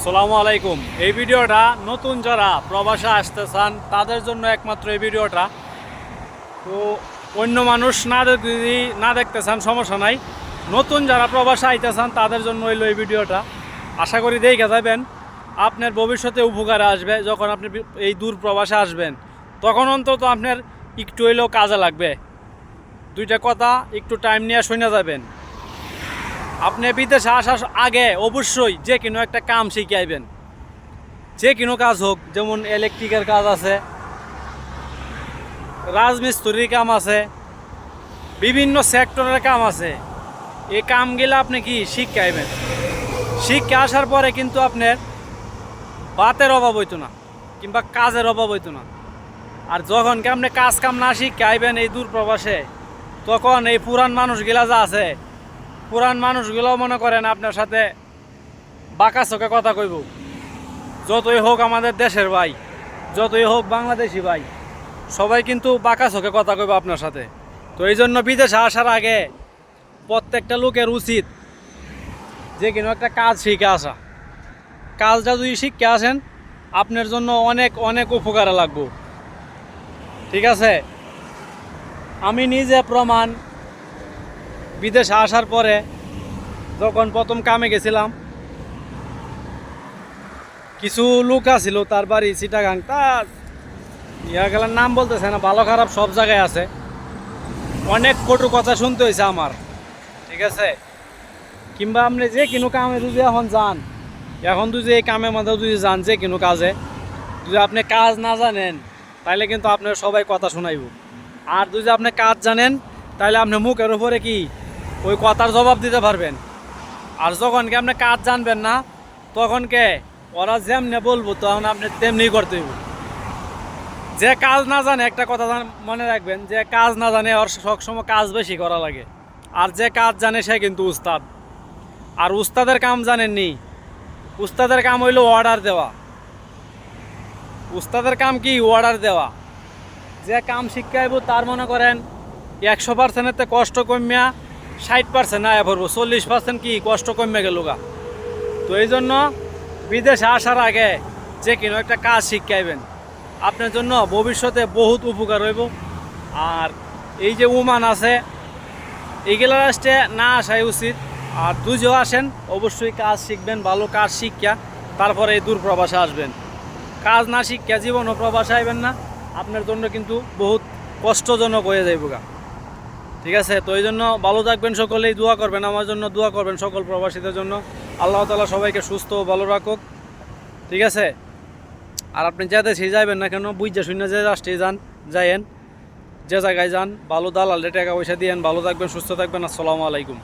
আসসালামু আলাইকুম। এই ভিডিওটা নতুন যারা প্রবাসে আসতে চান তাদের জন্য একমাত্র এই ভিডিওটা। তো অন্য মানুষ না দেখতে চান সমস্যা নাই, নতুন যারা প্রবাসে আইতে চান তাদের জন্য হইল এই ভিডিওটা। আশা করি দেখে যাবেন, আপনার ভবিষ্যতে উপকারে আসবে। যখন আপনি এই দূর প্রবাসে আসবেন তখন অন্তত আপনার একটু হইলেও কাজে লাগবে। দুইটা কথা একটু টাইম নিয়ে শুনে যাবেন। আপনি বিদেশে আসার আগে অবশ্যই যে কোনো একটা কাম শিখে আইবেন, যে কোনো কাজ হোক। যেমন ইলেকট্রিকের কাজ আছে, রাজমিস্ত্রির কাম আছে, বিভিন্ন সেক্টরের কাম আছে। এই কামগুলো আপনি কি শিখে আইবেন। শিখে আসার পরে কিন্তু আপনার ভাতের অভাব হইতো না, কিংবা কাজের অভাব হইতো না। আর যখন কি আপনি কাজ কাম না শিখে আইবেন এই দূর প্রবাসে, তখন এই পুরান মানুষগুলা যা আছে, পুরান মানুষগুলো মনে করেন আপনার সাথে বাঁকা চোখে কথা কইব। যতই হোক আমাদের দেশের ভাই, যতই হোক বাংলাদেশি ভাই, সবাই কিন্তু বাঁকা চোখে কথা কইব আপনার সাথে। তো এই জন্য বিদেশে আসার আগে প্রত্যেকটা লোকের উচিত যে কোনো একটা কাজ শিখে আসা। কাজটা যদি শিখে আসেন আপনার জন্য অনেক অনেক উপকারে লাগবে। ঠিক আছে, আমি নিজে প্রমাণ। বিদেশে আসার পরে যখন প্রথম কামে গেছিলাম, কিছু লোক আছিল, তার বাড়ি চিটাগাং, তার গেলার নাম বলতেছে না, ভালো খারাপ সব জায়গায় আছে। অনেক কটু কথা শুনতে হয়েছে আমার। ঠিক আছে, কিংবা আপনি যে কোনো কামে যদি এখন যান, এখন যদি এই কামের মধ্যে যদি যান যে কোনো কাজে, যদি আপনি কাজ না জানেন তাহলে কিন্তু আপনার সবাই কথা শোনাইব। আর যদি আপনি কাজ জানেন তাহলে আপনি মুখের উপরে কি ওই কথার জবাব দিতে পারবেন। আর যখন কি আপনি কাজ জানবেন না, তখন কে ওরা যেমনি বলবো তখন আপনি তেমনি করতে হইব। যে কাজ না জানে, একটা কথা মনে রাখবেন, যে কাজ না জানে ওর সবসময় কাজ বেশি করা লাগে। আর যে কাজ জানে সে কিন্তু উস্তাদ। আর উস্তাদের কাম জানেননি, উস্তাদের কাম হইল অর্ডার দেওয়া। উস্তাদের কাম কি অর্ডার দেওয়া। যে কাম শিক্ষাইব তার মনে করেন 100%-এর কষ্ট কমিয়া 60% আয়া পড়বো, 40% কি কষ্ট কমে গেল গা। তো এই জন্য বিদেশে আসার আগে যে কোনো একটা কাজ শিখাইবেন, আপনার জন্য ভবিষ্যতে বহুত উপকার হইব। আর এই যে উমান আছে, এইগুলা রাষ্ট্রে না আসাই উচিত। আর দুজো আসেন অবশ্যই কাজ শিখবেন, ভালো কাজ শিক্ষা তারপরে এই দূর প্রবাসে আসবেন। কাজ না শিক্ষা জীবনও প্রবাসে আইবেন না, আপনার জন্য কিন্তু বহুত কষ্টজনক হয়ে যাইব গা। ঠিক আছে, তো এই জন্য ভালো থাকবেন, সকলেই দোয়া করবেন, আমার জন্য দোয়া করবেন সকল প্রবাসীদের জন্য। আল্লাহ তাআলা সবাইকে সুস্থ ও ভালো রাখুক। ঠিক আছে, আর আপনি যাতে সেই যাইবেন না কেন, বুঝা শুনে যে রাষ্ট্রে যাইয়েন, যে জায়গায় যান ভালো দালালে টাকা পয়সা দিয়েন। ভালো থাকবেন, সুস্থ থাকবেন। আসসালামু আলাইকুম।